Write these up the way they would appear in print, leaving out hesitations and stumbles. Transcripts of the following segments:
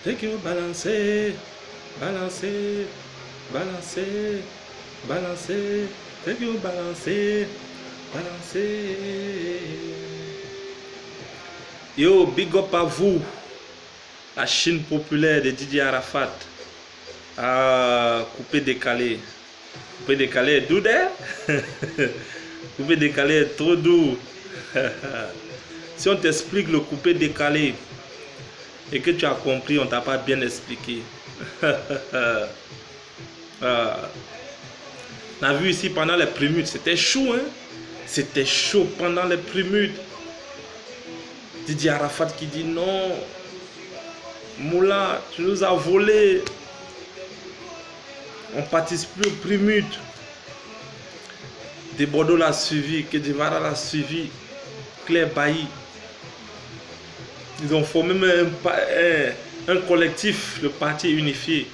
Dès que vous balancez, balancez, balancez, balancez. Dès que vous balancez, balancez. Yo, big up à vous, la Chine populaire de Didier Arafat. Ah, coupé décalé. Coupé décalé est doux, hein? Coupé décalé est trop doux. Si on t'explique le coupé décalé et que tu as compris, on t'a pas bien expliqué. On a vu ici pendant les prémutes, c'était chaud, hein? C'était chaud pendant les prémutes. Didier Arafat qui dit non, Moula, tu nous as volé. On ne participe plus aux prémutes. Des Bordeaux l'a suivi, Kedivara l'a suivi, Claire Bailly. Ils ont formé même un collectif, le parti unifié.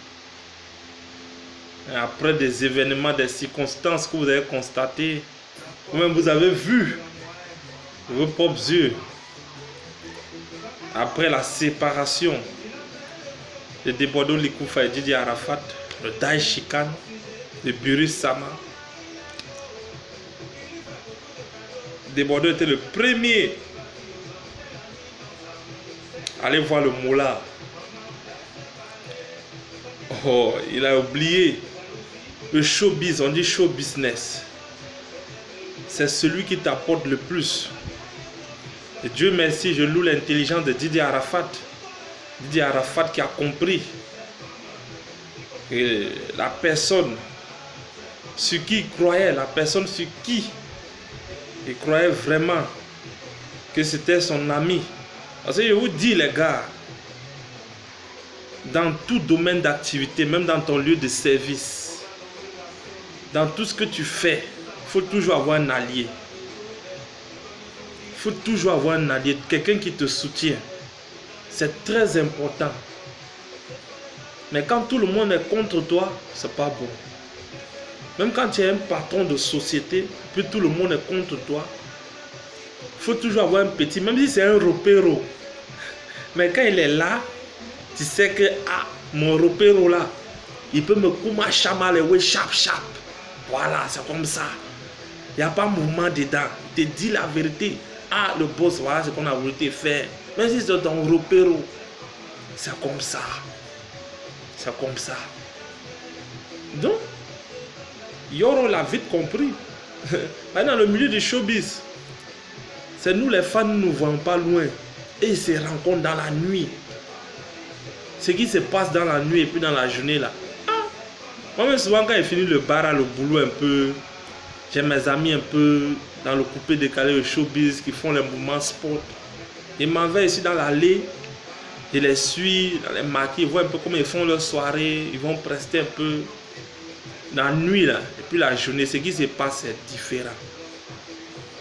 Et après des événements, des circonstances que vous avez constatées, vous-même vous avez vu de vos propres yeux. Après la séparation de Debodo Likoufa et Didier Arafat, le Daesh Chikan, de Burus Sama, Debodo était le premier à aller voir le Moula. Oh, il a oublié le showbiz, on dit show business. C'est celui qui t'apporte le plus. Et Dieu merci, je loue l'intelligence de Didier Arafat. Didier Arafat qui a compris que la personne sur qui il croyait, la personne sur qui il croyait vraiment que c'était son ami. Parce que je vous dis les gars, dans tout domaine d'activité, même dans ton lieu de service, dans tout ce que tu fais, il faut toujours avoir un allié. Il faut toujours avoir un allié, quelqu'un qui te soutient. C'est très important. Mais quand tout le monde est contre toi, c'est pas bon. Même quand tu es un patron de société, puis tout le monde est contre toi, il faut toujours avoir un petit, même si c'est un repéro. Mais quand il est là, tu sais que mon repéro là, il peut me couper chamal et chap chap. Voilà, c'est comme ça. Il n'y a pas de mouvement dedans. Il te dit la vérité. Ah, le boss, voilà ce qu'on a voulu te faire. Même si c'est ton repéro, c'est comme ça. C'est comme ça. Donc, Yoro l'a vite compris. Dans le milieu du showbiz, c'est nous les fans, nous ne voyons pas loin. Et ils se rencontrent dans la nuit. Ce qui se passe dans la nuit et puis dans la journée là. Moi-même souvent quand il finit le bar, le boulot un peu, j'ai mes amis un peu dans le coupé décalé, le showbiz qui font les mouvements sport. Ils m'en vais ici dans l'allée, je les suis dans les maquis, ils voient un peu comment ils font leur soirée, ils vont prester un peu dans la nuit là. Et puis la journée, ce qui se passe c'est différent.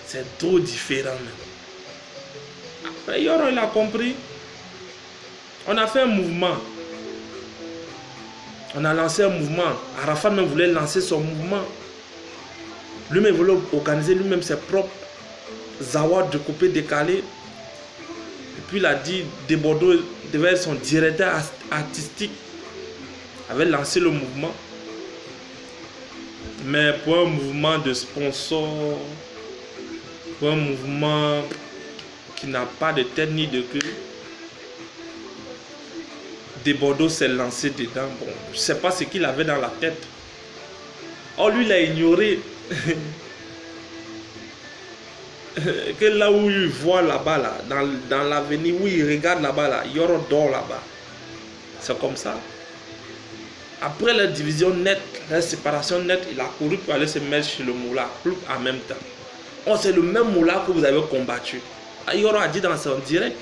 C'est trop différent même. Après Yoro il a compris. On a fait un mouvement. On a lancé un mouvement. Arafat même voulait lancer son mouvement. Lui-même voulait organiser lui-même ses propres zawad de coupé décalé. Et puis il a dit de Bordeaux devait être son directeur artistique. Avait lancé le mouvement. Mais pour un mouvement de sponsor, pour un mouvement qui n'a pas de tête ni de queue, de Bordeaux s'est lancé dedans. Bon, je ne sais pas ce qu'il avait dans la tête. Oh, lui, il a ignoré que là où il voit là-bas, là, dans l'avenir, où il regarde là-bas, là, Yoro dort là-bas. C'est comme ça. Après la division nette, la séparation nette, il a couru pour aller se mettre chez le Moula, en même temps. Oh, c'est le même Moula que vous avez combattu. Yoro a dit dans son direct.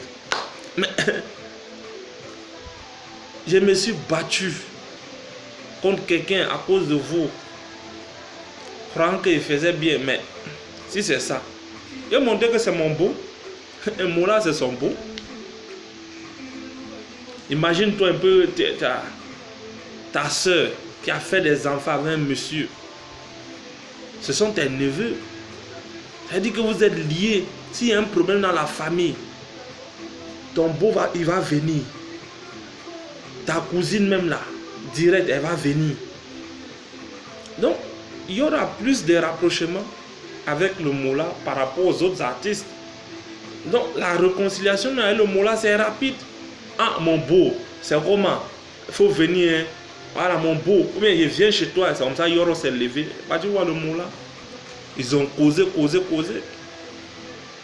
Mais je me suis battu contre quelqu'un à cause de vous. Croyant qu'il faisait bien, mais si c'est ça, il a montré que c'est mon beau. Et Moula, c'est son beau. Imagine-toi un peu ta soeur qui a fait des enfants avec un monsieur. Ce sont tes neveux. Ça dit que vous êtes liés. S'il y a un problème dans la famille, ton beau il va venir. Ta cousine même là, direct, elle va venir. Donc, il y aura plus de rapprochements avec le Mola par rapport aux autres artistes. Donc, la réconciliation avec le Mola, c'est rapide. Ah, mon beau, c'est comment? Il faut venir. Hein. Voilà, mon beau. Ou bien il vient chez toi, c'est comme ça, Yoro s'est levé. Bah, tu vois le Mola. Ils ont causé.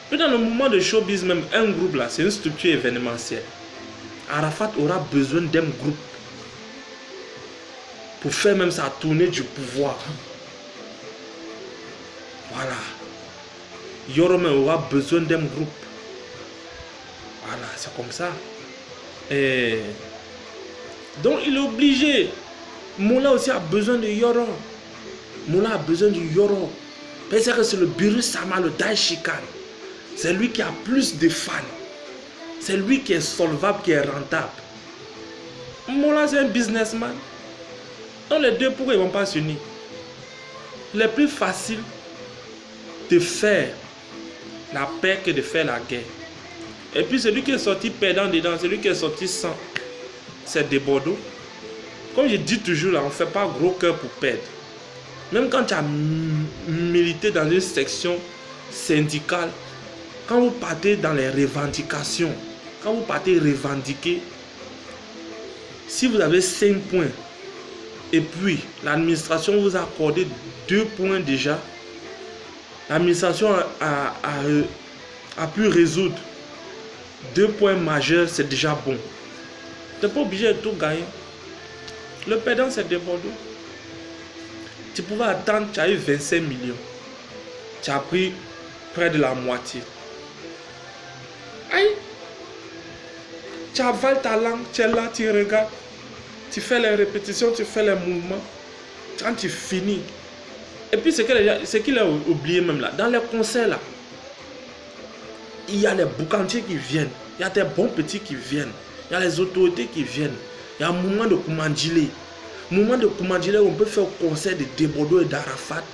Puis dans le moment de showbiz, même un groupe là, c'est une structure événementielle. Arafat aura besoin d'un groupe pour faire même sa tournée du pouvoir. Voilà. Yorome aura besoin d'un groupe. Voilà, c'est comme ça. Et donc il est obligé. Moula aussi a besoin de Yoro. Moula a besoin du Yoro. Parce que c'est le Biru Sama, le Daishikan. C'est lui qui a plus de fans. C'est lui qui est solvable, qui est rentable. Moula, c'est un businessman. Donc les deux, pourquoi ils ne vont pas s'unir? Il est plus facile de faire la paix que de faire la guerre. Et puis celui qui est sorti perdant dedans, celui qui est sorti sans, c'est des Bordeaux. Comme je dis toujours là, on ne fait pas gros cœur pour perdre. Même quand tu as milité dans une section syndicale, quand vous partez dans les revendications, quand vous partez revendiquer, si vous avez 5 points, et puis l'administration vous a accordé 2 points déjà, l'administration a pu résoudre 2 points majeurs, c'est déjà bon. Tu n'es pas obligé de tout gagner. Le perdant, c'est des Bordeaux. Tu pouvais attendre, tu as eu 25 millions. Tu as pris près de la moitié. Aïe! Tu avales ta langue, tu es là, tu regardes. Tu fais les répétitions, tu fais les mouvements. Quand tu finis. Et puis, ce qu'il a oublié même là, dans les concerts là, il y a les boucantiers qui viennent. Il y a des bons petits qui viennent. Il y a les autorités qui viennent. Il y a un moment de Koumandjilé. Moment de Koumandjilé où on peut faire un concert de Debordo et d'Arafat.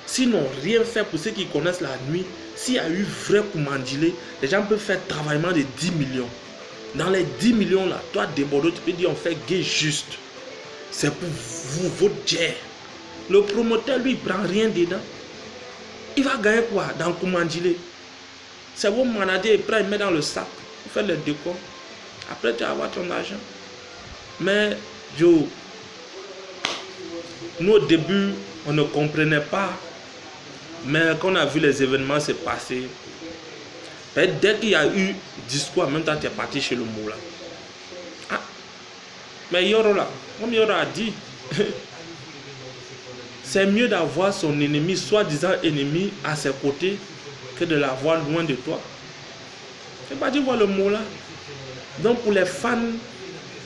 Sinon, rien fait pour ceux qui connaissent la nuit. S'il y a eu vrai Koumandjilé, les gens peuvent faire travaillement de 10 millions. Dans les 10 millions là, toi Debordo, tu peux dire on fait gay juste. C'est pour vous, votre jet. Le promoteur, lui, il ne prend rien dedans. Il va gagner quoi dans Koumandjilé? C'est vos managers, il prend, il met dans le sac. Il fait le décor. Après, tu vas avoir ton argent. Mais, Joe, nous au début, on ne comprenait pas. Mais quand on a vu les événements se passer, dès qu'il y a eu discours, en même temps, tu es parti chez le Moula. Ah, mais Yoro là, comme Yoro a dit, c'est mieux d'avoir son ennemi, soi-disant ennemi, à ses côtés, que de l'avoir loin de toi. C'est pas dit voir le Moula. Donc pour les fans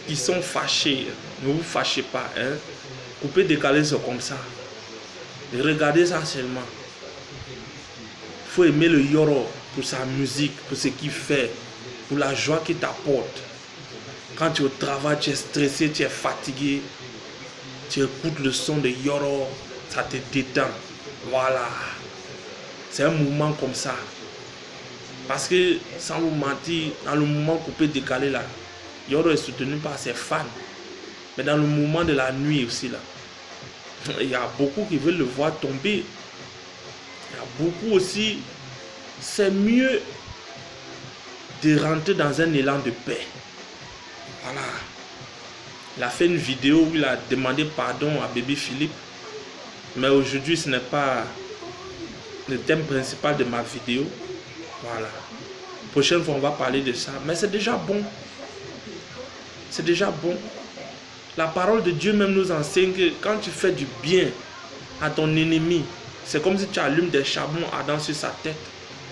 qui sont fâchés, ne vous fâchez pas, hein. Coupez, décaler, c'est comme ça. Et regardez ça seulement. Il faut aimer le Yoro pour sa musique, pour ce qu'il fait, pour la joie qu'il t'apporte. Quand tu es au travail, tu es stressé, tu es fatigué, tu écoutes le son de Yoro, ça te détend. Voilà. C'est un mouvement comme ça. Parce que, sans vous mentir, dans le mouvement coupé décalé là, Yoro est soutenu par ses fans. Mais dans le mouvement de la nuit aussi là, il y a beaucoup qui veulent le voir tomber. Il y a beaucoup aussi, c'est mieux de rentrer dans un élan de paix. Voilà. Il a fait une vidéo où il a demandé pardon à Bébé Philippe. Mais aujourd'hui, ce n'est pas le thème principal de ma vidéo. Voilà. Prochaine fois, on va parler de ça. Mais c'est déjà bon. C'est déjà bon. La parole de Dieu même nous enseigne que quand tu fais du bien à ton ennemi, c'est comme si tu allumes des charbons ardents sur sa tête.